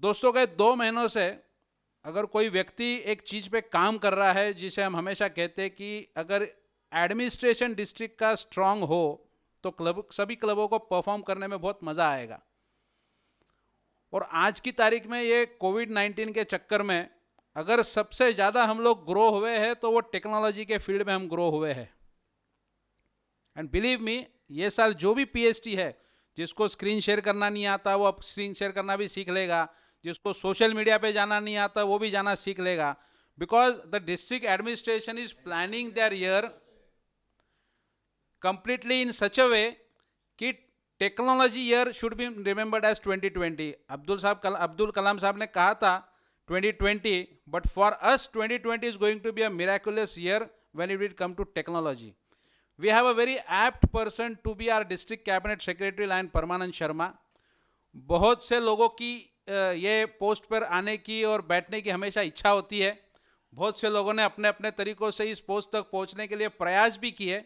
दोस्तों, गए 2 महीनों से अगर कोई व्यक्ति एक चीज़ पे काम कर रहा है, जिसे हम हमेशा कहते हैं कि अगर एडमिनिस्ट्रेशन डिस्ट्रिक्ट का स्ट्रांग हो तो सभी क्लबों को परफॉर्म करने में बहुत मज़ा आएगा। और आज की तारीख में ये कोविड-19 के चक्कर में अगर सबसे ज़्यादा हम लोग ग्रो हुए हैं तो वो टेक्नोलॉजी के फील्ड में हम ग्रो हुए हैं। एंड बिलीव मी, ये साल जो भी पीएचडी है, जिसको स्क्रीन शेयर करना नहीं आता वो अब स्क्रीन शेयर करना भी सीख लेगा, जिसको सोशल मीडिया पे जाना नहीं आता वो भी जाना सीख लेगा, because the district administration is planning their year completely in such a way कि technology year should be remembered as 2020। Abdul Kalam sahab ने कहा था 2020, but for us 2020 is going to be a miraculous year when it will come to technology. We have a very apt person to be our district cabinet secretary line Paramanand Sharma. बहुत से लोगों की ये post पर आने की और बैठने की हमेशा इच्छा होती है। बहुत से लोगों ने अपने अपने तरीकों से इस पोस्ट तक पहुंचने के लिए प्रयास भी किए,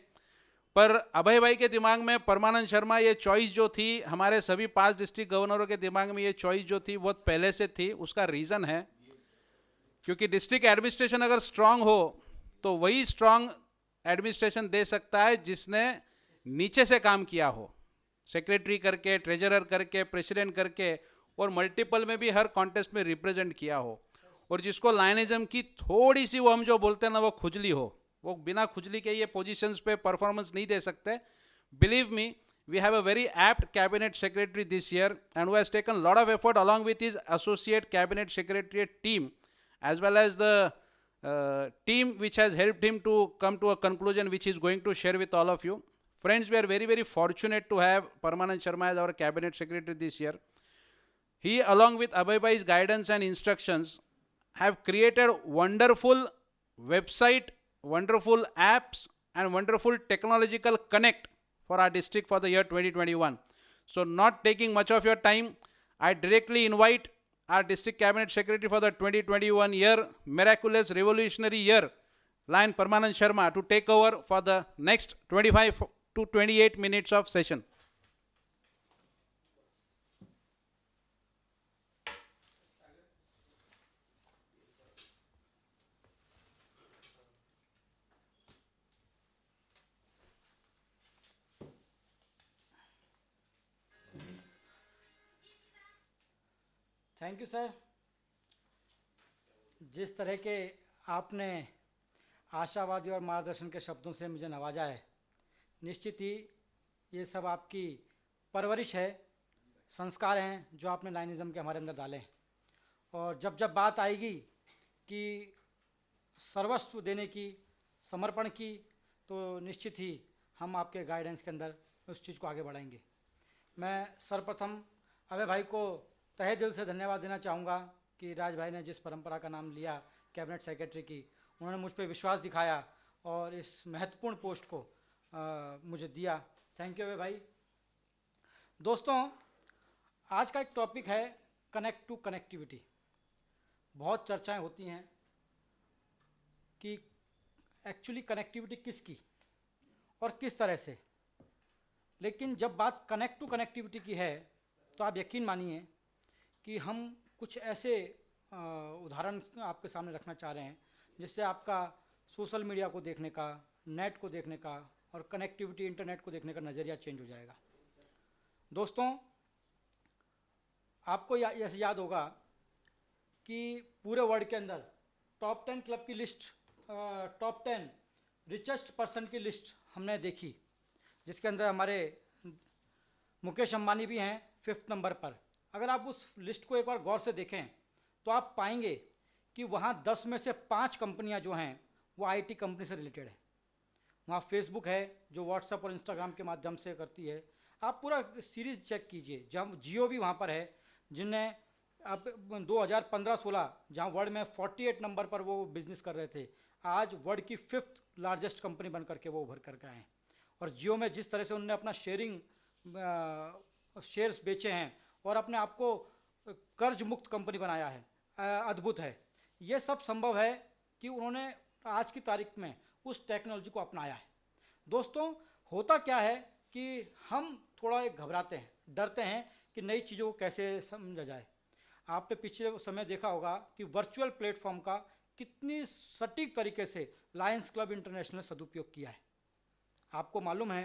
पर अभय भाई के दिमाग में परमानंद शर्मा ये चॉइस जो थी, हमारे सभी 5 डिस्ट्रिक्ट गवर्नरों के दिमाग में ये चॉइस जो थी बहुत पहले से थी। उसका रीज़न है क्योंकि डिस्ट्रिक्ट एडमिनिस्ट्रेशन अगर स्ट्रांग हो तो वही स्ट्रांग एडमिनिस्ट्रेशन दे सकता है जिसने नीचे से काम किया हो, सेक्रेटरी करके, ट्रेजरर करके, प्रेसिडेंट करके, और मल्टीपल में भी हर कॉन्टेस्ट में रिप्रेजेंट किया हो, और जिसको लाइनिज्म की थोड़ी सी वो हम जो बोलते हैं ना वो खुजली हो। वो बिना खुजली के ये पोजीशंस पे परफॉर्मेंस नहीं दे सकते। Believe me, we have a very apt cabinet secretary this year and who has taken a lot of effort along with his associate cabinet secretariat team as well as the team which has helped him to come to a conclusion which he is going to share with all of you. Friends, we are very very fortunate to have Paramanand Sharma as our cabinet secretary this year. He, along with Abhay Bhai's guidance and instructions, have created wonderful website, wonderful apps and wonderful technological connect for our district for the year 2021. So not taking much of your time, I directly invite our district cabinet secretary for the 2021 year, miraculous revolutionary year, Lion Parmanand Sharma, to take over for the next 25 to 28 minutes of session. Thank you sir. जिस तरह के आपने आशावादी और मार्गदर्शन के शब्दों से मुझे नवाजा है, निश्चित ही ये सब आपकी परवरिश है, संस्कार हैं जो आपने लाइनिज़्म के हमारे अंदर डाले हैं। और जब जब बात आएगी कि सर्वस्व देने की, समर्पण की, तो निश्चित ही हम आपके गाइडेंस के अंदर उस चीज़ को आगे बढ़ाएंगे। मैं सर्वप्रथम अभय भाई को तहे दिल से धन्यवाद देना चाहूँगा कि राज भाई ने जिस परंपरा का नाम लिया कैबिनेट सेक्रेटरी की, उन्होंने मुझ पर विश्वास दिखाया और इस महत्वपूर्ण पोस्ट को मुझे दिया। थैंक यू अभय भाई। दोस्तों, आज का एक टॉपिक है कनेक्ट टू कनेक्टिविटी। बहुत चर्चाएं होती हैं कि एक्चुअली कनेक्टिविटी किसकी और किस तरह से, लेकिन जब बात कनेक्ट टू कनेक्टिविटी की है तो आप यकीन मानिए कि हम कुछ ऐसे उदाहरण आपके सामने रखना चाह रहे हैं जिससे आपका सोशल मीडिया को देखने का, नेट को देखने का और कनेक्टिविटी इंटरनेट को देखने का नज़रिया चेंज हो जाएगा। दोस्तों, आपको ऐसे याद होगा कि पूरे वर्ल्ड के अंदर टॉप 10 क्लब की लिस्ट, टॉप 10 रिचेस्ट पर्सन की लिस्ट हमने देखी, जिसके अंदर हमारे मुकेश अंबानी भी हैं 5th नंबर पर। अगर आप उस लिस्ट को एक बार गौर से देखें तो आप पाएंगे कि वहाँ 10 में से 5 कंपनियाँ जो हैं वो आईटी कंपनी से रिलेटेड है। वहाँ फेसबुक है जो व्हाट्सएप और इंस्टाग्राम के माध्यम से करती है। आप पूरा सीरीज चेक कीजिए, जहाँ जियो भी वहाँ पर है, जिनने अब 2015-16 जहाँ वर्ल्ड में 48 नंबर पर वो बिजनेस कर रहे थे, आज वर्ल्ड की 5th लार्जेस्ट कंपनी बन करके वो उभर करके आए हैं। और जियो में जिस तरह से उन्होंने अपना शेयर्स बेचे हैं और अपने आप को कर्ज मुक्त कंपनी बनाया है, अद्भुत है। ये सब संभव है कि उन्होंने आज की तारीख में उस टेक्नोलॉजी को अपनाया है। दोस्तों, होता क्या है कि हम थोड़ा घबराते हैं, डरते हैं कि नई चीज़ों को कैसे समझा जाए। आपने पिछले समय देखा होगा कि वर्चुअल प्लेटफॉर्म का कितनी सटीक तरीके से लायंस क्लब इंटरनेशनल ने सदुपयोग किया है। आपको मालूम है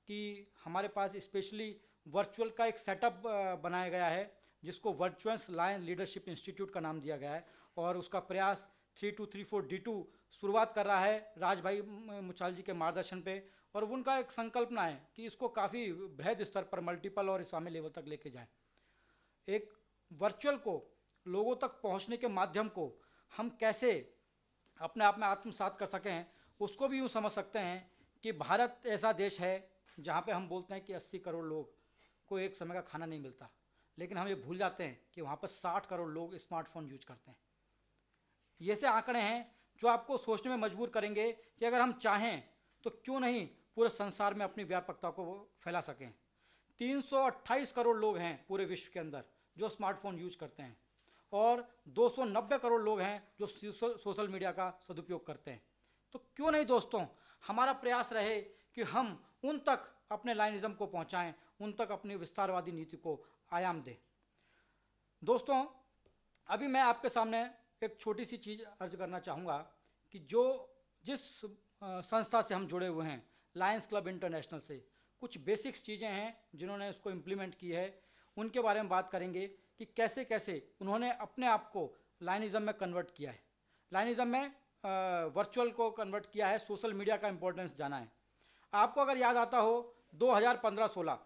कि हमारे पास स्पेशली वर्चुअल का एक सेटअप बनाया गया है जिसको वर्चुअल लायंस लीडरशिप इंस्टीट्यूट का नाम दिया गया है, और उसका प्रयास 3234D2 शुरुआत कर रहा है राज भाई मुचाल जी के मार्गदर्शन पे, और उनका एक संकल्पना है कि इसको काफ़ी बृहद स्तर पर मल्टीपल और इस्लामी लेवल तक लेके जाएं। एक वर्चुअल को लोगों तक पहुंचने के माध्यम को हम कैसे अपने आप में आत्मसात कर सकें, उसको भी यूँ समझ सकते हैं कि भारत ऐसा देश है जहाँ पे हम बोलते हैं कि 80 करोड़ लोग को एक समय का खाना नहीं मिलता, लेकिन हम ये भूल जाते हैं कि वहाँ पर 60 करोड़ लोग स्मार्टफोन यूज करते हैं। ये से आंकड़े हैं जो आपको सोचने में मजबूर करेंगे कि अगर हम चाहें तो क्यों नहीं पूरे संसार में अपनी व्यापकता को फैला सकें। 328 करोड़ लोग हैं पूरे विश्व के अंदर जो स्मार्टफोन यूज करते हैं, और 290 करोड़ लोग हैं जो सोशल मीडिया का सदुपयोग करते हैं। तो क्यों नहीं दोस्तों, हमारा प्रयास रहे कि हम उन तक अपने लाइनिज्म को पहुंचाएं, उन तक अपनी विस्तारवादी नीति को आयाम दें। दोस्तों, अभी मैं आपके सामने एक छोटी सी चीज़ अर्ज करना चाहूँगा कि जिस संस्था से हम जुड़े हुए हैं, लायंस क्लब इंटरनेशनल से, कुछ बेसिक्स चीज़ें हैं जिन्होंने इसको इम्प्लीमेंट की है, उनके बारे में बात करेंगे कि कैसे कैसे उन्होंने अपने आप को लाइनिज्म में कन्वर्ट किया है, लाइनिज्म में वर्चुअल को कन्वर्ट किया है, सोशल मीडिया का इंपॉर्टेंस जाना है। आपको अगर याद आता हो 2015-16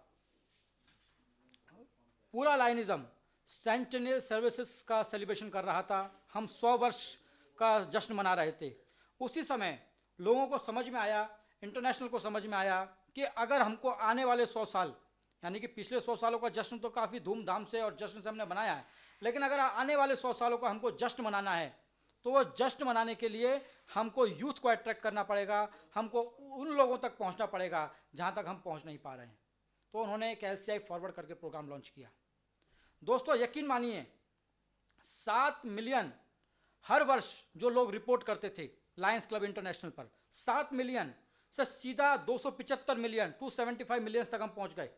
पूरा लाइनिज्म सेंटेनियल सर्विसेज का सेलिब्रेशन कर रहा था, हम 100 वर्ष का जश्न मना रहे थे। उसी समय लोगों को समझ में आया, इंटरनेशनल को समझ में आया कि अगर हमको आने वाले 100 साल, यानी कि पिछले 100 सालों का जश्न तो काफ़ी धूमधाम से और जश्न से हमने मनाया है, लेकिन अगर आने वाले 100 सालों का हमको जश्न मनाना है तो वो जश्न मनाने के लिए हमको यूथ को अट्रैक्ट करना पड़ेगा, हमको उन लोगों तक पहुंचना पड़ेगा जहां तक हम पहुंच नहीं पा रहे हैं। तो उन्होंने एक LCI फॉरवर्ड करके प्रोग्राम लॉन्च किया। दोस्तों, यकीन मानिए 7 मिलियन हर वर्ष जो लोग रिपोर्ट करते थे लायंस क्लब इंटरनेशनल पर, 7 मिलियन से सीधा 275 मिलियन 275 मिलियन तक हम पहुंच गए।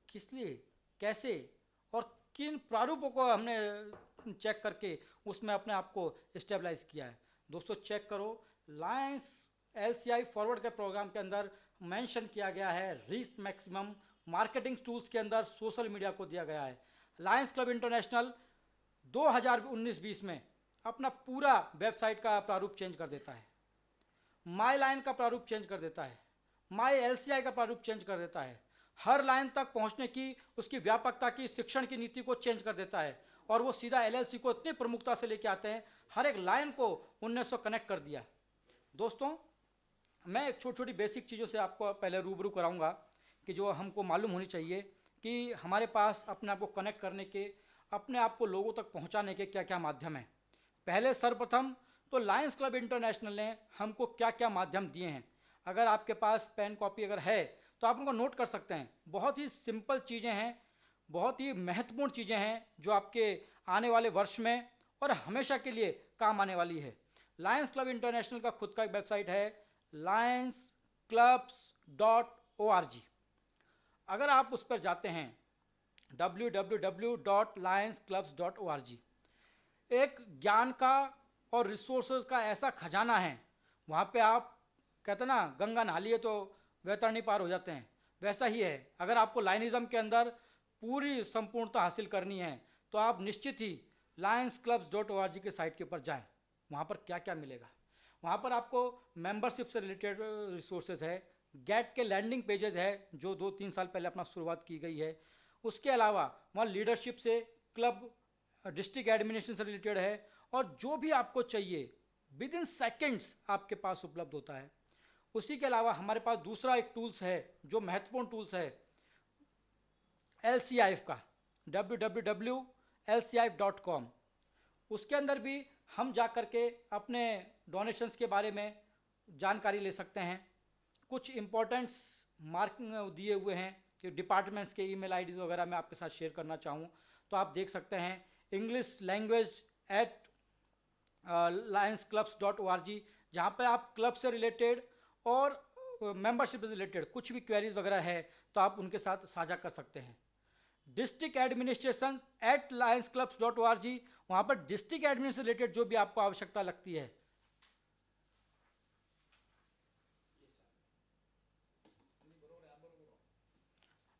किस लिए, कैसे और किन प्रारूपों को हमने चेक करके उसमें अपने आप को स्टेबलाइज किया है। दोस्तों, चेक करो, लायंस LCI फॉरवर्ड के प्रोग्राम के अंदर मेंशन किया गया है रीच मैक्सिमम, मार्केटिंग टूल्स के अंदर सोशल मीडिया को दिया गया है। लायंस क्लब इंटरनेशनल 2019-20 में अपना पूरा वेबसाइट का प्रारूप चेंज कर देता है, माई लाइन का प्रारूप चेंज कर देता है, माई LCI का प्रारूप चेंज कर देता है, हर लाइन तक पहुंचने की, उसकी व्यापकता की, शिक्षण की नीति को चेंज कर देता है, और वो सीधा LLC को इतनी प्रमुखता से लेके आते हैं, हर एक लाइन को 1900 कनेक्ट कर दिया। दोस्तों, मैं एक छोटी छोटी बेसिक चीज़ों से आपको पहले रूबरू कराऊंगा कि जो हमको मालूम होनी चाहिए कि हमारे पास अपने आप को कनेक्ट करने के, अपने आप को लोगों तक पहुंचाने के क्या क्या माध्यम हैं। पहले सर्वप्रथम तो लायंस क्लब इंटरनेशनल ने हमको क्या क्या माध्यम दिए हैं। अगर आपके पास पेन कॉपी अगर है तो आप उनको नोट कर सकते हैं। बहुत ही सिंपल चीज़ें हैं, बहुत ही महत्वपूर्ण चीज़ें हैं जो आपके आने वाले वर्ष में और हमेशा के लिए काम आने वाली है। लायंस क्लब इंटरनेशनल का खुद का एक वेबसाइट है lionsclubs.org। अगर आप उस पर जाते हैं www.lionsclubs.org, एक ज्ञान का और रिसोर्सेज का ऐसा खजाना है। वहाँ पे आप कहते ना गंगा नहा लिए तो वैतरणी पार हो जाते हैं, वैसा ही है। अगर आपको लाइनिज्म के अंदर पूरी संपूर्णता हासिल करनी है तो आप निश्चित ही lionsclubs.org के साइट के ऊपर जाएं। वहाँ पर क्या क्या मिलेगा, वहाँ पर आपको मेंबरशिप से रिलेटेड रिसोर्सेज है, गेट के लैंडिंग पेजेस है जो 2-3 साल पहले अपना शुरुआत की गई है। उसके अलावा वहाँ लीडरशिप से, क्लब डिस्ट्रिक्ट एडमिनिस्ट्रेशन से रिलेटेड है, और जो भी आपको चाहिए विद इन सेकेंड्स आपके पास उपलब्ध होता है। उसी के अलावा हमारे पास दूसरा एक टूल्स है जो महत्वपूर्ण टूल्स है LCIF का, www.lcif.com। उसके अंदर भी हम जा कर के अपने डोनेशंस के बारे में जानकारी ले सकते हैं। कुछ इम्पोर्टेंट्स मार्क दिए हुए हैं कि डिपार्टमेंट्स के ईमेल आईडीज़ वगैरह मैं आपके साथ शेयर करना चाहूँ तो आप देख सकते हैं। इंग्लिश लैंग्वेज @lionsclubs.org, जहाँ पर आप क्लब से रिलेटेड और मेंबरशिप से रिलेटेड कुछ भी क्वेरीज वगैरह है तो आप उनके साथ साझा कर सकते हैं। डिस्ट्रिक्ट एडमिनिस्ट्रेशन @lionsclubs.org, वहाँ पर डिस्ट्रिक्ट एडमिनिस्ट्रेशन से रिलेटेड जो भी आपको आवश्यकता लगती है,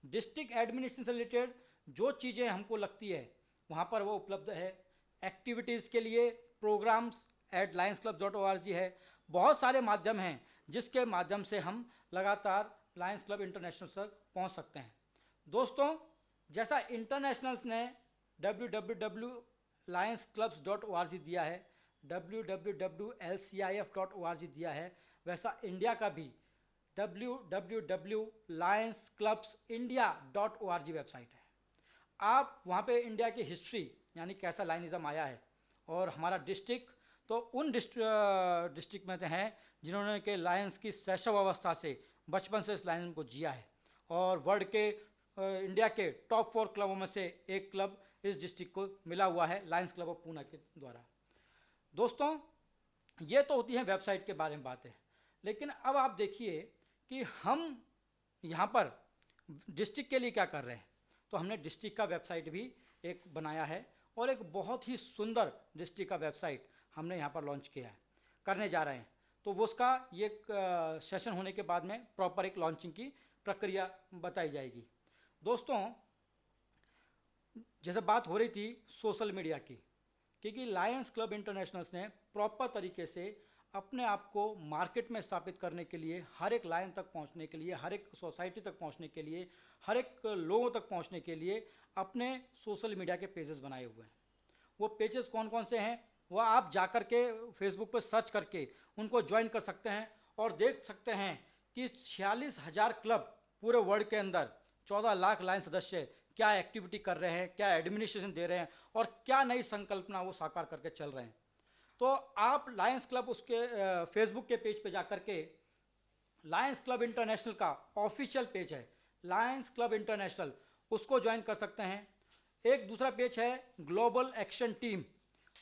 डिस्ट्रिक्ट एडमिनिस्ट्रेशन से रिलेटेड जो चीज़ें हमको लगती है वहाँ पर वो उपलब्ध है। एक्टिविटीज़ के लिए प्रोग्राम्स @lionsclubs.org है। बहुत सारे माध्यम हैं जिसके माध्यम से हम लगातार लायंस क्लब इंटरनेशनल तक पहुँच सकते हैं। दोस्तों, जैसा इंटरनेशनल ने www.lionsclubs.org दिया है, www.lcif.org दिया है, वैसा इंडिया का भी www.lionsclubsindia.org वेबसाइट है। आप वहाँ पे इंडिया की हिस्ट्री यानी कैसा लाइनिज़म आया है और हमारा डिस्ट्रिक्ट, तो उन डिस्ट्रिक्ट में हैं जिन्होंने के लायंस की शैशव अवस्था से बचपन से इस लायन को जिया है और वर्ल्ड के इंडिया के टॉप 4 क्लबों में से एक क्लब इस डिस्ट्रिक्ट को मिला हुआ है लायंस क्लब ऑफ पूना के द्वारा। दोस्तों, ये तो होती है वेबसाइट के बारे में बातें, लेकिन अब आप देखिए कि हम यहाँ पर डिस्ट्रिक्ट के लिए क्या कर रहे हैं। तो हमने डिस्ट्रिक्ट का वेबसाइट भी एक बनाया है और एक बहुत ही सुंदर डिस्ट्रिक्ट का वेबसाइट हमने यहाँ पर लॉन्च किया है, करने जा रहे हैं। तो वो उसका ये सेशन होने के बाद में प्रॉपर एक लॉन्चिंग की प्रक्रिया बताई जाएगी। दोस्तों, जैसे बात हो रही थी सोशल मीडिया की, क्योंकि लायंस क्लब इंटरनेशनल्स ने प्रॉपर तरीके से अपने आप को मार्केट में स्थापित करने के लिए, हर एक लायन तक पहुंचने के लिए, हर एक सोसाइटी तक पहुंचने के लिए, हर एक लोगों तक पहुंचने के लिए अपने सोशल मीडिया के पेजेस बनाए हुए हैं। वो पेजेस कौन कौन से हैं वो आप जाकर के फेसबुक पर सर्च करके उनको ज्वाइन कर सकते हैं और देख सकते हैं कि 46,000 क्लब पूरे वर्ल्ड के अंदर 14 लाख लायन सदस्य क्या एक्टिविटी कर रहे हैं, क्या एडमिनिस्ट्रेशन दे रहे हैं और क्या नई संकल्पना वो साकार करके चल रहे हैं। तो आप लायंस क्लब उसके फेसबुक के पेज पे जाकर के लायंस क्लब इंटरनेशनल का ऑफिशियल पेज है लायंस क्लब इंटरनेशनल, उसको ज्वाइन कर सकते हैं। एक दूसरा पेज है ग्लोबल एक्शन टीम,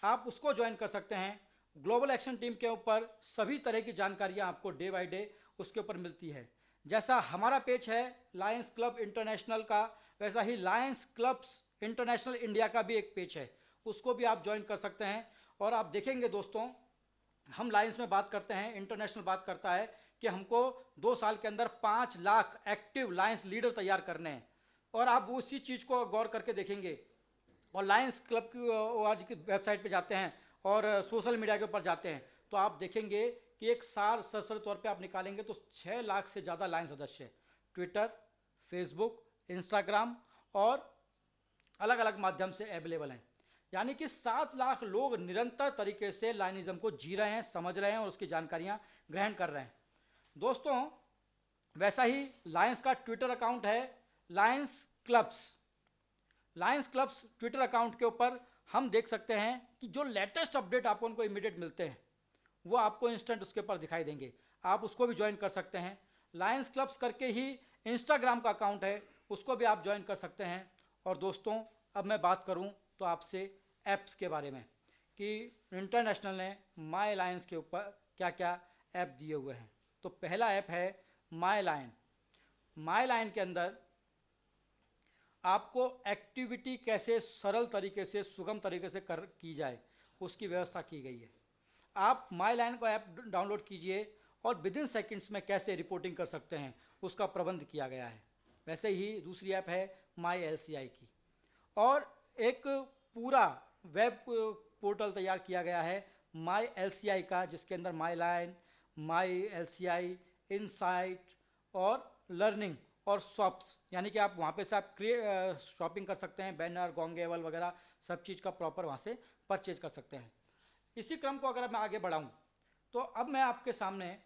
आप उसको ज्वाइन कर सकते हैं। ग्लोबल एक्शन टीम के ऊपर सभी तरह की जानकारियाँ आपको डे बाय डे उसके ऊपर मिलती है। जैसा हमारा पेज है लायंस क्लब इंटरनेशनल का, वैसा ही लायंस क्लब्स इंटरनेशनल इंडिया का भी एक पेज है, उसको भी आप ज्वाइन कर सकते हैं। और आप देखेंगे दोस्तों, हम लायंस में बात करते हैं, इंटरनेशनल बात करता है कि हमको 2 साल के अंदर 5 लाख एक्टिव लायंस लीडर तैयार करने हैं। और आप उसी चीज़ को गौर करके देखेंगे और लायंस क्लब की वेबसाइट पे जाते हैं और सोशल मीडिया के ऊपर जाते हैं तो आप देखेंगे कि एक साल सरसरी तौर पे आप निकालेंगे तो 6 लाख से ज़्यादा लायंस सदस्य ट्विटर, फेसबुक, इंस्टाग्राम और अलग अलग माध्यम से अवेलेबल हैं। यानी कि 7 लाख लोग निरंतर तरीके से लायनिज्म को जी रहे हैं, समझ रहे हैं और उसकी जानकारियाँ ग्रहण कर रहे हैं। दोस्तों, वैसा ही लायंस का ट्विटर अकाउंट है Lions clubs. Lions clubs Twitter account के ऊपर हम देख सकते हैं कि जो लेटेस्ट अपडेट आपको उनको इमीडिएट मिलते हैं वो आपको इंस्टेंट उसके ऊपर दिखाई देंगे, आप उसको भी ज्वाइन कर सकते हैं। लायंस क्लब्स करके ही इंस्टाग्राम का अकाउंट है, उसको भी आप ज्वाइन कर सकते हैं। और दोस्तों, अब मैं बात करूं तो आपसे ऐप्स के बारे में कि इंटरनेशनल ने माई लायंस के ऊपर क्या क्या ऐप दिए हुए हैं। तो पहला ऐप है माई लायन। माई लायन के अंदर आपको एक्टिविटी कैसे सरल तरीके से, सुगम तरीके से की जाए उसकी व्यवस्था की गई है। आप माई लायन को ऐप डाउनलोड कीजिए और विदिन सेकंड्स में कैसे रिपोर्टिंग कर सकते हैं उसका प्रबंध किया गया है। वैसे ही दूसरी ऐप है माई LCI की, और एक पूरा वेब पोर्टल तैयार किया गया है माई LCI का, जिसके अंदर माई लायन, माई LCI, इनसाइट और लर्निंग और शॉप्स, यानी कि आप वहाँ पे से आप शॉपिंग कर सकते हैं, बैनर, गोंगेवल वगैरह सब चीज़ का प्रॉपर वहाँ से परचेज कर सकते हैं। इसी क्रम को अगर मैं आगे बढ़ाऊँ तो अब मैं आपके सामने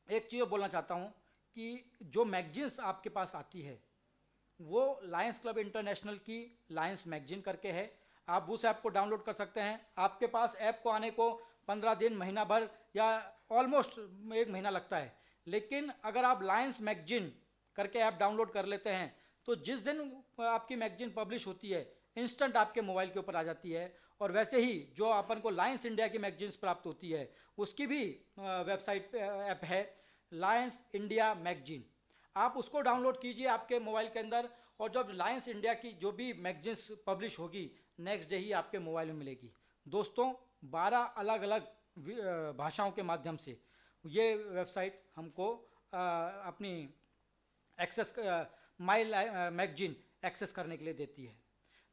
एक चीज़ बोलना चाहता हूँ कि जो मैगजीन्स आपके पास आती है वो लायंस क्लब इंटरनेशनल की लायंस मैगजीन करके है। आप उस ऐप को डाउनलोड कर सकते हैं। आपके पास ऐप को आने को 15 दिन, महीना भर या ऑलमोस्ट 1 महीना लगता है, लेकिन अगर आप लायंस मैगजीन करके ऐप डाउनलोड कर लेते हैं तो जिस दिन आपकी मैगजीन पब्लिश होती है इंस्टेंट आपके मोबाइल के ऊपर आ जाती है। और वैसे ही जो अपन को लायंस इंडिया की मैगजीन्स प्राप्त होती है उसकी भी वेबसाइट ऐप है लायंस इंडिया मैगजीन। आप उसको डाउनलोड कीजिए आपके मोबाइल के अंदर, और जब लायंस इंडिया की जो भी मैगजीन्स पब्लिश होगी नेक्स्ट डे ही आपके मोबाइल में मिलेगी। दोस्तों 12 अलग अलग भाषाओं के माध्यम से ये वेबसाइट हमको अपनी एक्सेस माई मैगजीन एक्सेस करने के लिए देती है।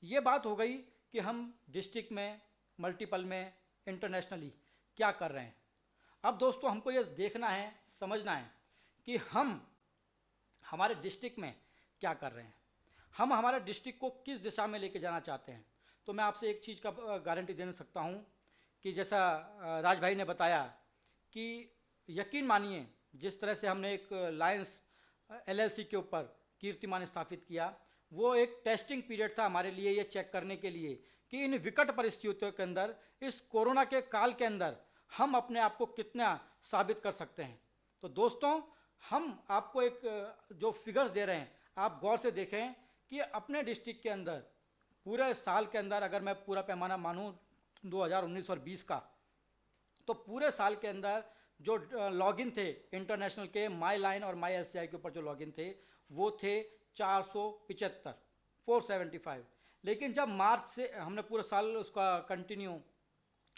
ये बात हो गई कि हम डिस्ट्रिक्ट में, मल्टीपल में, इंटरनेशनली क्या कर रहे हैं। अब दोस्तों हमको ये देखना है, समझना है कि हम हमारे डिस्ट्रिक्ट में क्या कर रहे हैं, हम हमारे डिस्ट्रिक्ट को किस दिशा में लेके जाना चाहते हैं। तो मैं आपसे एक चीज़ का गारंटी दे सकता हूँ कि जैसा राज भाई ने बताया कि यकीन मानिए जिस तरह से हमने एक लायंस LLC के ऊपर कीर्तिमान स्थापित किया, वो एक टेस्टिंग पीरियड था हमारे लिए, ये चेक करने के लिए कि इन विकट परिस्थितियों के अंदर, इस कोरोना के काल के अंदर हम अपने आप को कितना साबित कर सकते हैं। तो दोस्तों हम आपको एक जो फिगर्स दे रहे हैं आप गौर से देखें कि अपने डिस्ट्रिक्ट के अंदर पूरे साल के अंदर, अगर मैं पूरा पैमाना मानूं 2019 और 20 का, तो पूरे साल के अंदर जो लॉगिन थे इंटरनेशनल के माई लाइन और माई LCI के ऊपर जो लॉगिन थे वो थे 475। लेकिन जब मार्च से हमने पूरे साल उसका कंटिन्यू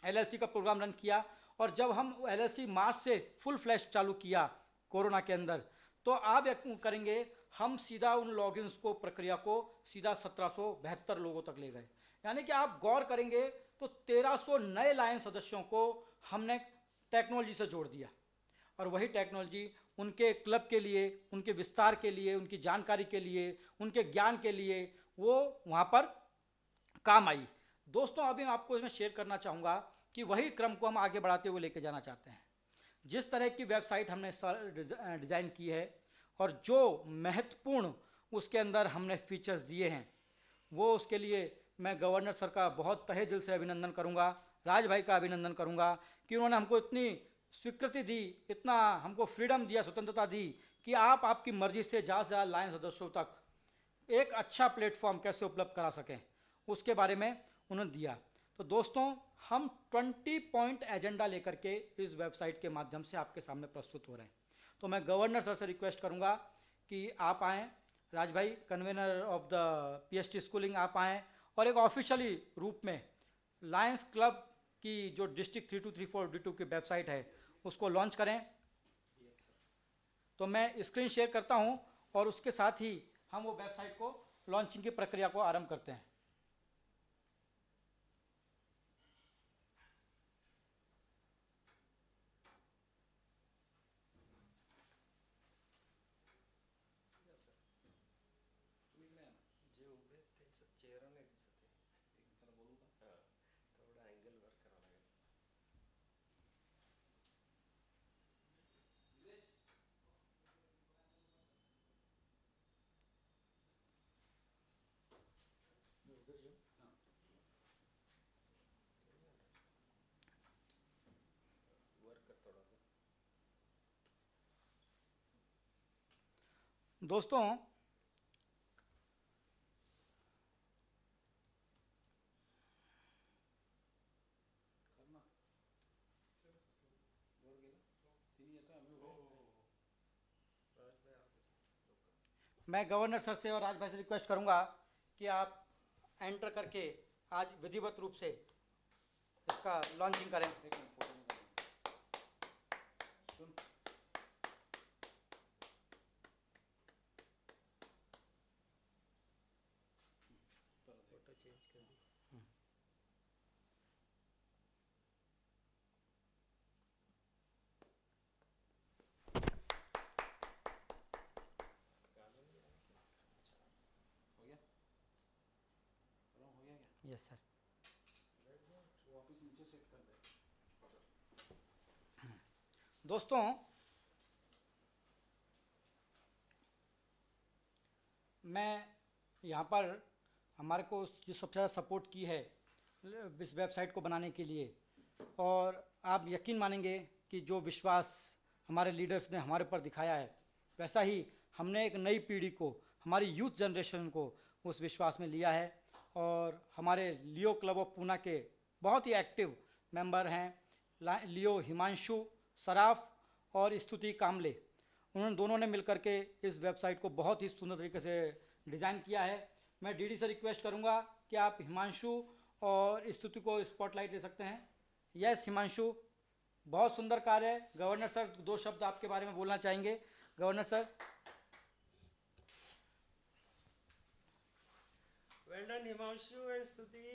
LLC का प्रोग्राम रन किया, और जब हम LLC मार्च से फुल फ्लैश चालू किया कोरोना के अंदर, तो आप यकीन करेंगे हम सीधा उन लॉगिन्स को, प्रक्रिया को सीधा 1772 लोगों तक ले गए। यानी कि आप गौर करेंगे तो 1300 नए लायंस सदस्यों को हमने टेक्नोलॉजी से जोड़ दिया, और वही टेक्नोलॉजी उनके क्लब के लिए, उनके विस्तार के लिए, उनकी जानकारी के लिए, उनके ज्ञान के लिए वो वहाँ पर काम आई। दोस्तों अभी मैं आपको इसमें शेयर करना चाहूँगा कि वही क्रम को हम आगे बढ़ाते हुए लेके जाना चाहते हैं। जिस तरह की वेबसाइट हमने डिज़ाइन की है और जो महत्वपूर्ण उसके अंदर हमने फीचर्स दिए हैं, वो उसके लिए मैं गवर्नर सर का बहुत तहे दिल से अभिनंदन करूँगा, राज भाई का अभिनंदन करूँगा कि उन्होंने हमको इतनी स्वीकृति दी, इतना हमको फ्रीडम दिया, स्वतंत्रता दी कि आप आपकी मर्जी से ज़्यादा से ज़्यादा लायंस सदस्यों तक एक अच्छा प्लेटफॉर्म कैसे उपलब्ध करा सकें उसके बारे में उन्होंने दिया। तो दोस्तों हम 20 पॉइंट एजेंडा लेकर के इस वेबसाइट के माध्यम से आपके सामने प्रस्तुत हो रहे हैं। तो मैं गवर्नर सर से रिक्वेस्ट करूंगा कि आप आएँ, राज भाई convener of the PST schooling आप आएँ, और एक ऑफिशियली रूप में लायंस क्लब की जो डिस्ट्रिक्ट 3234 D2 की वेबसाइट है उसको लॉन्च करें। तो मैं स्क्रीन शेयर करता हूं और उसके साथ ही हम वो वेबसाइट को लॉन्चिंग की प्रक्रिया को आरंभ करते हैं। दोस्तों मैं गवर्नर सर से और राज भाई से रिक्वेस्ट करूंगा कि आप एंटर करके आज विधिवत रूप से इसका लॉन्चिंग करें। Yes sir. दोस्तों मैं यहाँ पर हमारे को जो सबसे ज़्यादा सपोर्ट की है इस वेबसाइट को बनाने के लिए, और आप यकीन मानेंगे कि जो विश्वास हमारे लीडर्स ने हमारे ऊपर दिखाया है, वैसा ही हमने एक नई पीढ़ी को, हमारी यूथ जनरेशन को उस विश्वास में लिया है। और हमारे लियो क्लब ऑफ पूना के बहुत ही एक्टिव मेंबर हैं लियो हिमांशु सराफ और स्तुति कामले, उन्होंने दोनों ने मिलकर के इस वेबसाइट को बहुत ही सुंदर तरीके से डिज़ाइन किया है। मैं डीडी से रिक्वेस्ट करूंगा कि आप हिमांशु और स्तुति को स्पॉटलाइट दे सकते हैं। यस हिमांशु, बहुत सुंदर कार्य है। गवर्नर सर 2 शब्द आपके बारे में बोलना चाहेंगे। Governor sir. Well done, Himanshu and Stuti.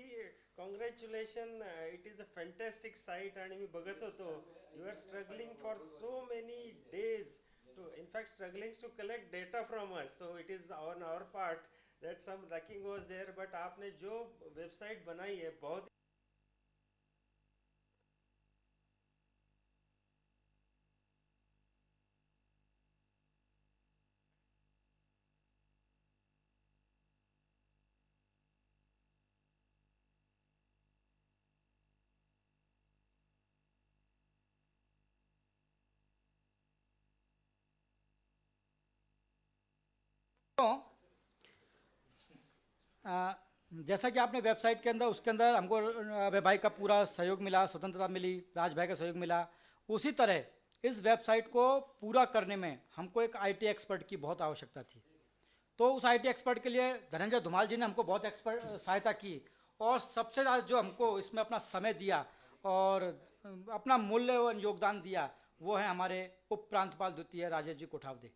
Congratulations. It is a fantastic site, and we bhagat hoto. You are struggling for so many days to, in fact, struggling to collect data from us. So it is on our part that some lacking was there. But आपने जो website बनाई है बहुत जैसा कि आपने website के अंदर उसके अंदर हमको अभय भाई का पूरा सहयोग मिला, स्वतंत्रता मिली, राज भाई का सहयोग मिला, उसी तरह इस वेबसाइट को पूरा करने में हमको एक आईटी एक्सपर्ट की बहुत आवश्यकता थी। तो उस आईटी एक्सपर्ट के लिए धनंजय धुमाल जी ने हमको बहुत एक्सपर्ट सहायता की, और सबसे ज़्यादा जो हमको इसमें अपना समय दिया और अपना मूल्यवान योगदान दिया वो है हमारे उप प्रांतपाल द्वितीय राजेश जी कोठावदे।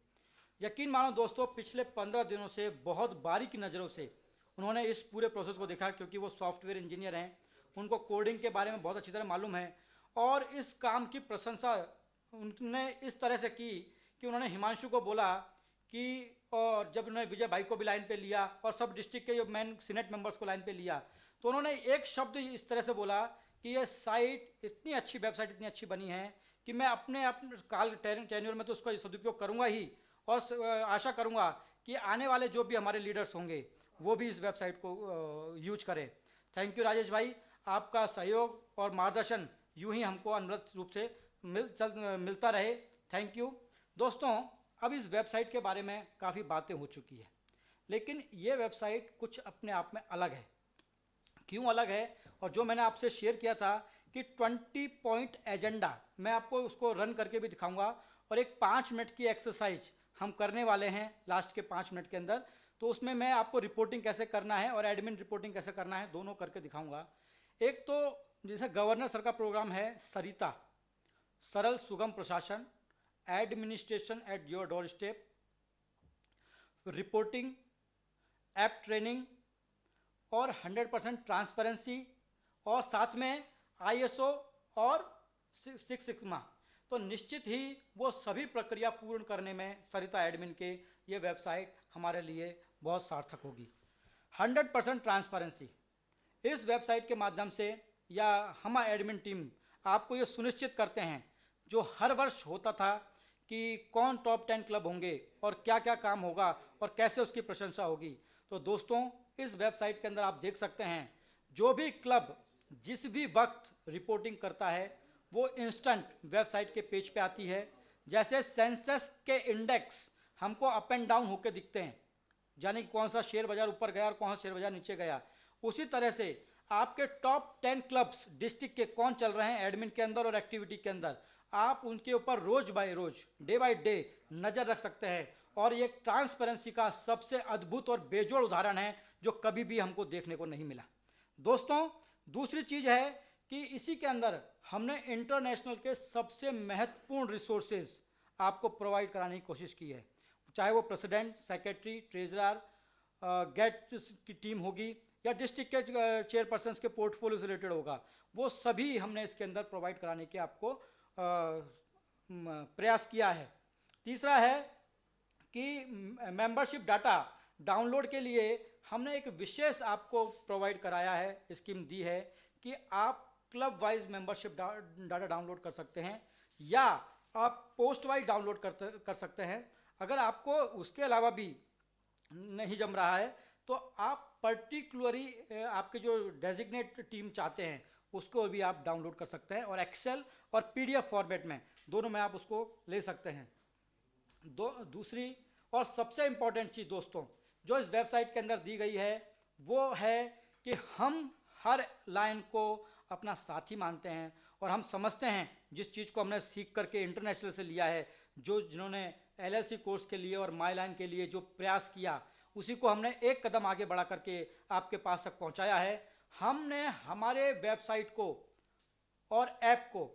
यकीन मानो दोस्तों, पिछले 15 दिनों से बहुत बारीक नज़रों से उन्होंने इस पूरे प्रोसेस को देखा, क्योंकि वो सॉफ्टवेयर इंजीनियर हैं, उनको कोडिंग के बारे में बहुत अच्छी तरह मालूम है। और इस काम की प्रशंसा उन्होंने इस तरह से की कि उन्होंने हिमांशु को बोला कि, और जब उन्होंने विजय भाई को भी लाइन पे लिया और सब डिस्ट्रिक्ट के जो मेन सीनेट मेंबर्स को लाइन पे लिया, तो उन्होंने एक शब्द इस तरह से बोला कि ये साइट इतनी अच्छी, वेबसाइट इतनी अच्छी बनी है कि मैं अपने काल टेन्योर में तो उसका सदुपयोग करूँगा ही, और आशा करूँगा कि आने वाले जो भी हमारे लीडर्स होंगे वो भी इस वेबसाइट को यूज करें। थैंक यू राजेश भाई, आपका सहयोग और मार्गदर्शन यूं ही हमको अनवरत रूप से मिलता रहे। थैंक यू दोस्तों। अब इस वेबसाइट के बारे में काफ़ी बातें हो चुकी है, लेकिन ये वेबसाइट कुछ अपने आप में अलग है। क्यों अलग है? और जो मैंने आपसे शेयर किया था कि 20 पॉइंट एजेंडा, मैं आपको उसको रन करके भी दिखाऊंगा, और एक 5 मिनट की एक्सरसाइज हम करने वाले हैं लास्ट के 5 मिनट के अंदर। तो उसमें मैं आपको रिपोर्टिंग कैसे करना है और एडमिन रिपोर्टिंग कैसे करना है, दोनों करके दिखाऊंगा। एक तो जैसे गवर्नर सर का प्रोग्राम है सरिता, सरल सुगम प्रशासन, administration at your door step, reporting, app training और 100% ट्रांसपेरेंसी, और साथ में आईएसओ और 6 सिग्मा। तो निश्चित ही वो सभी प्रक्रिया पूर्ण करने में सरिता एडमिन के ये वेबसाइट हमारे लिए बहुत सार्थक होगी। 100% ट्रांसपेरेंसी, इस वेबसाइट के माध्यम से या हमारा एडमिन टीम आपको ये सुनिश्चित करते हैं, जो हर वर्ष होता था कि कौन टॉप 10 क्लब होंगे और क्या क्या काम होगा और कैसे उसकी प्रशंसा होगी। तो दोस्तों, इस वेबसाइट के अंदर आप देख सकते हैं जो भी क्लब जिस भी वक्त रिपोर्टिंग करता है वो इंस्टेंट वेबसाइट के पेज पे आती है। जैसे सेंसस के इंडेक्स हमको अप एंड डाउन होकर दिखते हैं, यानी कौन सा शेयर बाजार ऊपर गया और कौन सा शेयर बाजार नीचे गया, उसी तरह से आपके टॉप 10 क्लब्स डिस्ट्रिक्ट के कौन चल रहे हैं एडमिन के अंदर और एक्टिविटी के अंदर, आप उनके ऊपर रोज बाय रोज, डे बाय डे नज़र रख सकते हैं। और ये ट्रांसपेरेंसी का सबसे अद्भुत और बेजोड़ उदाहरण है जो कभी भी हमको देखने को नहीं मिला। दोस्तों, दूसरी चीज़ है कि इसी के अंदर हमने इंटरनेशनल के सबसे महत्वपूर्ण रिसोर्सेज आपको प्रोवाइड कराने की कोशिश की है, चाहे वो प्रेसिडेंट, सेक्रेटरी, ट्रेजरर, गेट की टीम होगी या डिस्ट्रिक्ट के चेयरपर्सन्स के पोर्टफोलियो से रिलेटेड होगा, वो सभी हमने इसके अंदर प्रोवाइड कराने के आपको प्रयास किया है। तीसरा है कि मेंबरशिप डाटा डाउनलोड के लिए हमने एक विशेष आपको प्रोवाइड कराया है, स्कीम दी है कि आप club wise membership data download कर सकते हैं या आप पोस्ट वाइज डाउनलोड कर सकते हैं। अगर आपको उसके अलावा भी नहीं जम रहा है तो आप पर्टिकुलरली आपके जो डेजिग्नेट टीम चाहते हैं उसको भी आप डाउनलोड कर सकते हैं, और एक्सेल और पीडीएफ फॉर्मेट में दोनों में आप उसको ले सकते हैं। दूसरी और सबसे इम्पॉर्टेंट चीज़ दोस्तों जो इस वेबसाइट के अंदर दी गई है वो है कि हम हर लाइन को अपना साथी मानते हैं, और हम समझते हैं जिस चीज़ को हमने सीख करके इंटरनेशनल से लिया है, जिन्होंने LLC कोर्स के लिए और माई लाइन के लिए जो प्रयास किया, उसी को हमने एक कदम आगे बढ़ा करके आपके पास तक पहुंचाया है। हमने हमारे वेबसाइट को और ऐप को,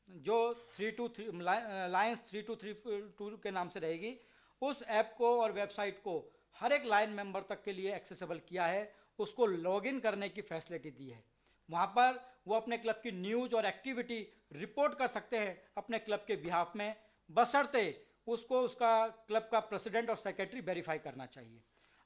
जो 323 लायंस 3232 के नाम से रहेगी, उस ऐप को और वेबसाइट को हर एक लाइन मेंबर तक के लिए एक्सेसिबल किया है। उसको लॉगिन करने की फैसिलिटी दी है। वहाँ पर वो अपने क्लब की न्यूज़ और एक्टिविटी रिपोर्ट कर सकते हैं अपने क्लब के बिहाफ में, बशर्ते उसको उसका क्लब का प्रेसिडेंट और सेक्रेटरी वेरीफाई करना चाहिए।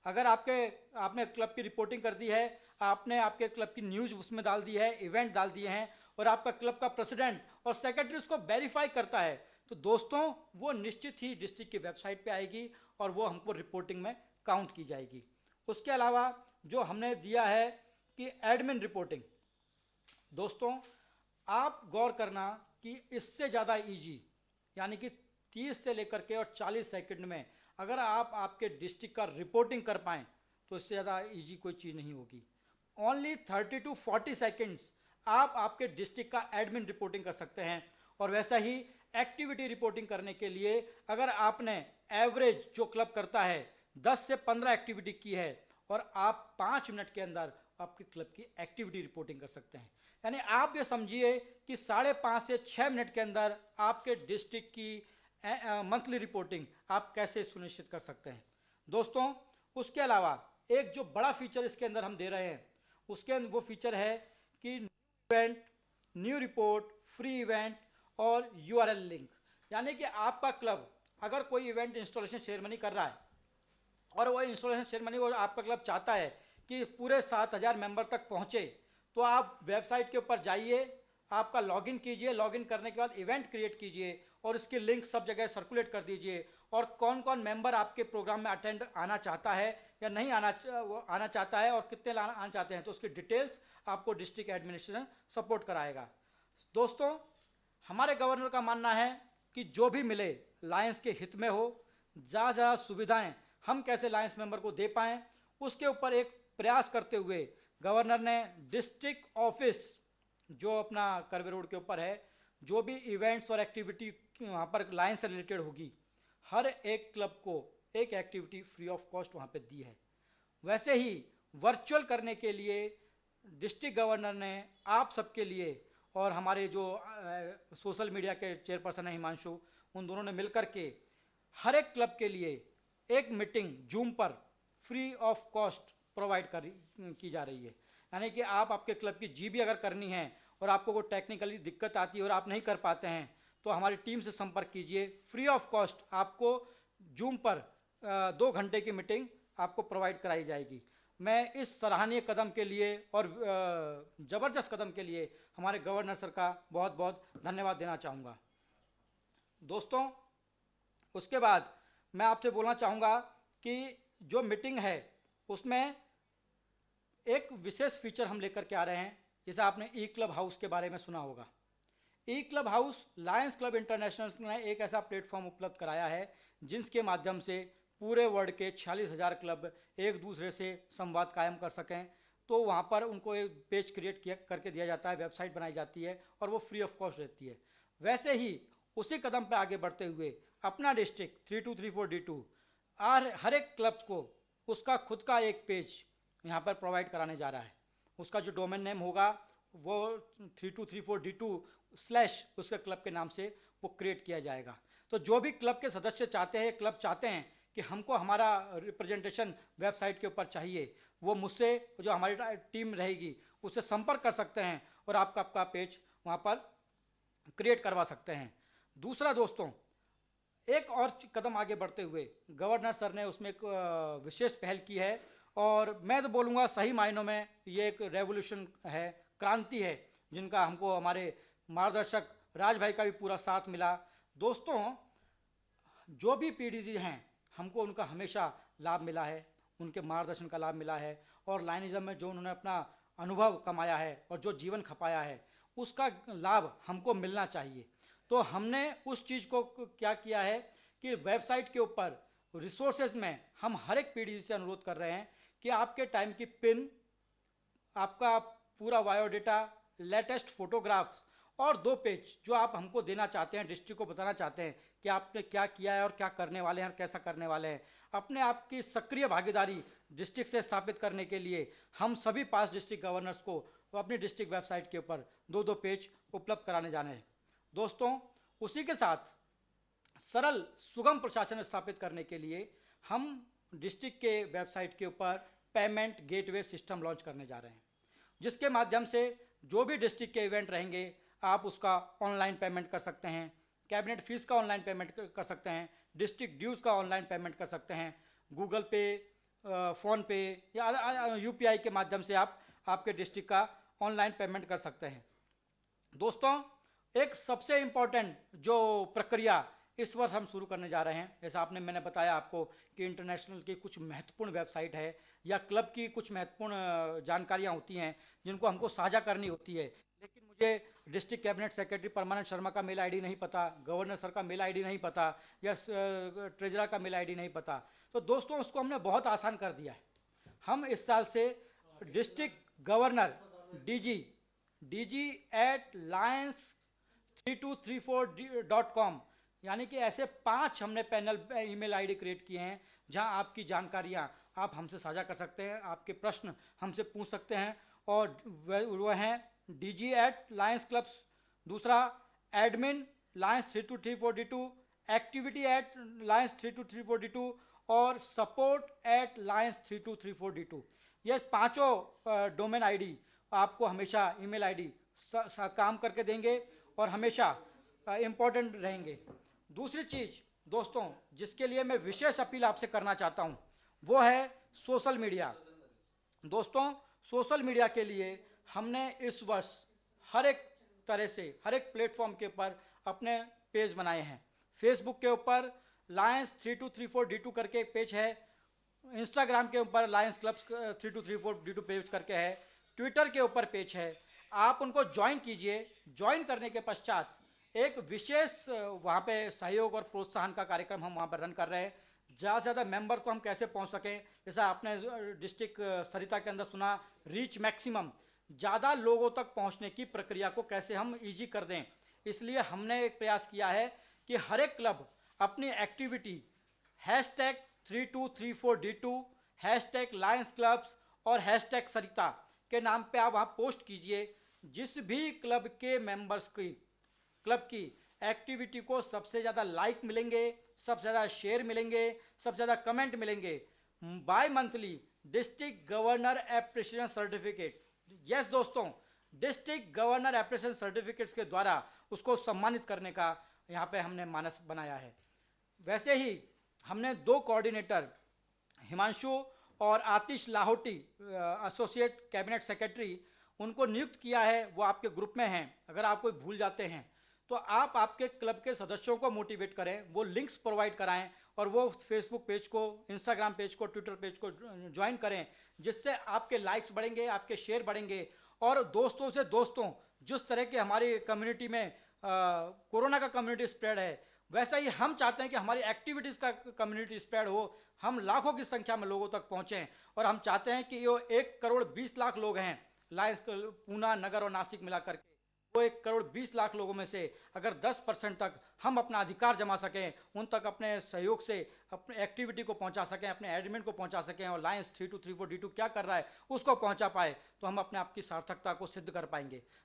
अगर आपने क्लब की रिपोर्टिंग कर दी है, आपने आपके क्लब की न्यूज़ उसमें डाल दी है, इवेंट डाल दिए हैं, और आपका क्लब का प्रेसिडेंट और सेक्रेटरी उसको वेरीफाई करता है, तो दोस्तों वो निश्चित ही डिस्ट्रिक्ट की वेबसाइट पे आएगी और वो हमको रिपोर्टिंग में काउंट की जाएगी। उसके अलावा जो हमने दिया है कि एडमिन रिपोर्टिंग, दोस्तों आप गौर करना कि इससे ज़्यादा इजी, यानी कि 30 से लेकर के और 40 सेकंड में अगर आप आपके डिस्ट्रिक्ट का रिपोर्टिंग कर पाएँ तो इससे ज़्यादा इजी कोई चीज़ नहीं होगी। ओनली 30 to 40 सेकेंड्स आप आपके डिस्ट्रिक्ट का एडमिन रिपोर्टिंग कर सकते हैं। और वैसा ही एक्टिविटी रिपोर्टिंग करने के लिए अगर आपने एवरेज जो क्लब करता है 10 से 15 एक्टिविटी की है और आप 5 मिनट के अंदर आपके क्लब की एक्टिविटी रिपोर्टिंग कर सकते हैं, यानी आप ये समझिए कि 5.5 से 6 मिनट के अंदर आपके डिस्ट्रिक्ट की मंथली रिपोर्टिंग आप कैसे सुनिश्चित कर सकते हैं। दोस्तों उसके अलावा एक जो बड़ा फीचर इसके अंदर हम दे रहे हैं, उसके अंदर वो फीचर है कि event, new report, free event और URL लिंक। यानी कि आपका क्लब अगर कोई इवेंट इंस्टॉलेशन सेरेमनी कर रहा है और वो इंस्टॉलेशन सेरेमनी वो आपका क्लब चाहता है कि पूरे 7000 मेंबर तक पहुंचे, तो आप वेबसाइट के ऊपर जाइए, आपका लॉगिन कीजिए, लॉगिन करने के बाद इवेंट क्रिएट कीजिए और इसकी लिंक सब जगह सर्कुलेट कर दीजिए, और कौन कौन मेंबर आपके प्रोग्राम में अटेंड आना चाहता है या नहीं आना चाहता है और कितने आना चाहते हैं, तो उसकी डिटेल्स आपको डिस्ट्रिक्ट एडमिनिस्ट्रेशन सपोर्ट कराएगा। दोस्तों हमारे गवर्नर का मानना है कि जो भी मिले लायंस के हित में हो, ज़्यादा सुविधाएं हम कैसे लायंस मेंबर को दे पाएँ, उसके ऊपर एक प्रयास करते हुए गवर्नर ने डिस्ट्रिक्ट ऑफिस जो अपना करवे रोड के ऊपर है, जो भी इवेंट्स और एक्टिविटी वहाँ पर लायंस से रिलेटेड होगी, हर एक क्लब को एक एक्टिविटी फ्री ऑफ कॉस्ट वहाँ पे दी है। वैसे ही वर्चुअल करने के लिए डिस्ट्रिक्ट गवर्नर ने आप सबके लिए और हमारे जो सोशल मीडिया के चेयरपर्सन हैं हिमांशु, उन दोनों ने मिलकर के हर एक क्लब के लिए एक मीटिंग जूम पर फ्री ऑफ कॉस्ट प्रोवाइड की जा रही है। यानी कि आप आपके क्लब की GB अगर करनी है और आपको कोई टेक्निकली दिक्कत आती है और आप नहीं कर पाते हैं, तो हमारी टीम से संपर्क कीजिए। फ्री ऑफ कॉस्ट आपको जूम पर 2 घंटे की मीटिंग आपको प्रोवाइड कराई जाएगी। मैं इस सराहनीय कदम के लिए और ज़बरदस्त कदम के लिए हमारे गवर्नर सर का बहुत बहुत धन्यवाद देना चाहूँगा। दोस्तों उसके बाद मैं आपसे बोलना चाहूँगा कि जो मीटिंग है उसमें एक विशेष फीचर हम लेकर के आ रहे हैं। जैसे आपने ई क्लब हाउस के बारे में सुना होगा। E Club House Lions Club International ने एक ऐसा प्लेटफॉर्म उपलब्ध कराया है जिसके माध्यम से पूरे वर्ल्ड के 46,000 क्लब एक दूसरे से संवाद कायम कर सकें। तो वहाँ पर उनको एक पेज क्रिएट करके दिया जाता है, वेबसाइट बनाई जाती है और वो फ्री ऑफ कॉस्ट रहती है। वैसे ही उसी कदम पे आगे बढ़ते हुए अपना डिस्ट्रिक्ट 3234D2 हर एक क्लब को उसका खुद का एक पेज यहाँ पर प्रोवाइड कराने जा रहा है। उसका जो डोमेन नेम होगा वो 3234D2/ उसके क्लब के नाम से वो क्रिएट किया जाएगा। तो जो भी क्लब के सदस्य चाहते हैं, क्लब चाहते हैं कि हमको हमारा रिप्रेजेंटेशन वेबसाइट के ऊपर चाहिए, वो मुझसे जो हमारी टीम रहेगी उससे संपर्क कर सकते हैं और आपका पेज वहाँ पर क्रिएट करवा सकते हैं। दूसरा दोस्तों, एक और कदम आगे बढ़ते हुए गवर्नर सर ने उसमें एक विशेष पहल की है और मैं तो बोलूँगा सही मायनों में ये एक रेवोल्यूशन है, क्रांति है, जिनका हमको हमारे मार्गदर्शक राज भाई का भी पूरा साथ मिला। दोस्तों जो भी PDG हैं हमको उनका हमेशा लाभ मिला है, उनके मार्गदर्शन का लाभ मिला है और लाइनिज्म में जो उन्होंने अपना अनुभव कमाया है और जो जीवन खपाया है उसका लाभ हमको मिलना चाहिए। तो हमने उस चीज़ को क्या किया है कि वेबसाइट के ऊपर रिसोर्सेज में हम हर एक PDG से अनुरोध कर रहे हैं कि आपके टाइम की पिन, आपका पूरा बायोडाटा, लेटेस्ट फोटोग्राफ्स और 2 पेज जो आप हमको देना चाहते हैं, डिस्ट्रिक्ट को बताना चाहते हैं कि आपने क्या किया है और क्या करने वाले हैं और कैसा करने वाले हैं। अपने आप की सक्रिय भागीदारी डिस्ट्रिक्ट से स्थापित करने के लिए हम सभी 5 डिस्ट्रिक्ट गवर्नर्स को अपनी डिस्ट्रिक्ट वेबसाइट के ऊपर 2-2 पेज उपलब्ध कराने जाने हैं। दोस्तों, उसी के साथ सरल सुगम प्रशासन स्थापित करने के लिए हम डिस्ट्रिक्ट के वेबसाइट के ऊपर पेमेंट गेटवे सिस्टम लॉन्च करने जा रहे हैं, जिसके माध्यम से जो भी डिस्ट्रिक्ट के इवेंट रहेंगे आप उसका ऑनलाइन पेमेंट कर सकते हैं, कैबिनेट फीस का ऑनलाइन पेमेंट कर सकते हैं, डिस्ट्रिक्ट ड्यूज़ का ऑनलाइन पेमेंट कर सकते हैं, गूगल पे, फ़ोन पे या यूपीआई के माध्यम से आप आपके डिस्ट्रिक्ट का ऑनलाइन पेमेंट कर सकते हैं। दोस्तों, एक सबसे इम्पॉर्टेंट जो प्रक्रिया इस वर्ष हम शुरू करने जा रहे हैं, जैसा मैंने बताया आपको कि इंटरनेशनल की कुछ महत्वपूर्ण वेबसाइट है या क्लब की कुछ महत्वपूर्ण जानकारियां होती हैं जिनको हमको साझा करनी होती है, लेकिन मुझे डिस्ट्रिक्ट कैबिनेट सेक्रेटरी परमानंद शर्मा का मेल आईडी नहीं पता, गवर्नर सर का मेल आईडी नहीं पता या ट्रेजरर का मेल आईडी नहीं पता। तो दोस्तों, उसको हमने बहुत आसान कर दिया है। हम इस साल से डिस्ट्रिक्ट गवर्नर dg@lions3234.com यानी कि ऐसे 5 हमने पैनल ईमेल आईडी क्रिएट किए हैं जहां आपकी जानकारियां आप हमसे साझा कर सकते हैं, आपके प्रश्न हमसे पूछ सकते हैं। और वह हैं dg@lions clubs, दूसरा एडमिन lions3234d2, activity@lions3234d2 और support@lions3234d2। ये 5 डोमेन आईडी आपको हमेशा ईमेल आईडी काम करके देंगे और हमेशा इम्पोर्टेंट रहेंगे। दूसरी चीज़ दोस्तों, जिसके लिए मैं विशेष अपील आपसे करना चाहता हूँ, वो है सोशल मीडिया। दोस्तों, सोशल मीडिया के लिए हमने इस वर्ष हर एक तरह से हर एक प्लेटफॉर्म के ऊपर अपने पेज बनाए हैं। फेसबुक के ऊपर lions3234d2 करके एक पेज है, इंस्टाग्राम के ऊपर लायंस क्लब्स 3234d2 पेज करके है, ट्विटर के ऊपर पेज है। आप उनको ज्वाइन कीजिए। ज्वाइन करने के पश्चात एक विशेष वहाँ पे सहयोग और प्रोत्साहन का कार्यक्रम हम वहाँ पर रन कर रहे हैं। ज़्यादा से ज़्यादा मेंबर को हम कैसे पहुँच सकें, जैसा आपने डिस्ट्रिक्ट सरिता के अंदर सुना, रीच मैक्सिमम, ज़्यादा लोगों तक पहुँचने की प्रक्रिया को कैसे हम ईजी कर दें। इसलिए हमने एक प्रयास किया है कि हर एक क्लब अपनी एक्टिविटी #3234d2, #lionsclubs और #सरिता के नाम पे आप वहाँ पोस्ट कीजिए। जिस भी क्लब के मेंबर्स की क्लब की एक्टिविटी को सबसे ज़्यादा लाइक मिलेंगे, सबसे ज़्यादा शेयर मिलेंगे, सबसे ज़्यादा कमेंट मिलेंगे, by monthly district governor appreciation certificate, yes दोस्तों, डिस्ट्रिक्ट गवर्नर एप्रिसिएशन सर्टिफिकेट्स के द्वारा उसको सम्मानित करने का यहाँ पे हमने मानस बनाया है। वैसे ही हमने 2 कोऑर्डिनेटर हिमांशु और आतिश लाहौटी एसोसिएट कैबिनेट सेक्रेटरी उनको नियुक्त किया है। वो आपके ग्रुप में हैं। अगर आप कोई भूल जाते हैं तो आप आपके क्लब के सदस्यों को मोटिवेट करें, वो लिंक्स प्रोवाइड कराएं और वो फेसबुक पेज को, इंस्टाग्राम पेज को, ट्विटर पेज को ज्वाइन करें, जिससे आपके लाइक्स बढ़ेंगे, आपके शेयर बढ़ेंगे। और दोस्तों से दोस्तों, जिस तरह की हमारी कम्युनिटी में कोरोना का कम्युनिटी स्प्रेड है, वैसा ही हम चाहते हैं कि हमारी एक्टिविटीज़ का कम्युनिटी स्प्रेड हो, हम लाखों की संख्या में लोगों तक पहुँचें। और हम चाहते हैं कि ये 1,20,00,000 लोग हैं लायंस पूना, नगर और नासिक मिला करके, वो 1,20,00,000 लोगों में से अगर 10% तक हम अपना अधिकार जमा सकें, उन तक अपने सहयोग से अपने एक्टिविटी को पहुंचा सकें, अपने एडमिन को पहुंचा सकें और लायंस 3234d2 क्या कर रहा है उसको पहुंचा पाए, तो हम अपने आप की सार्थकता को सिद्ध कर पाएंगे।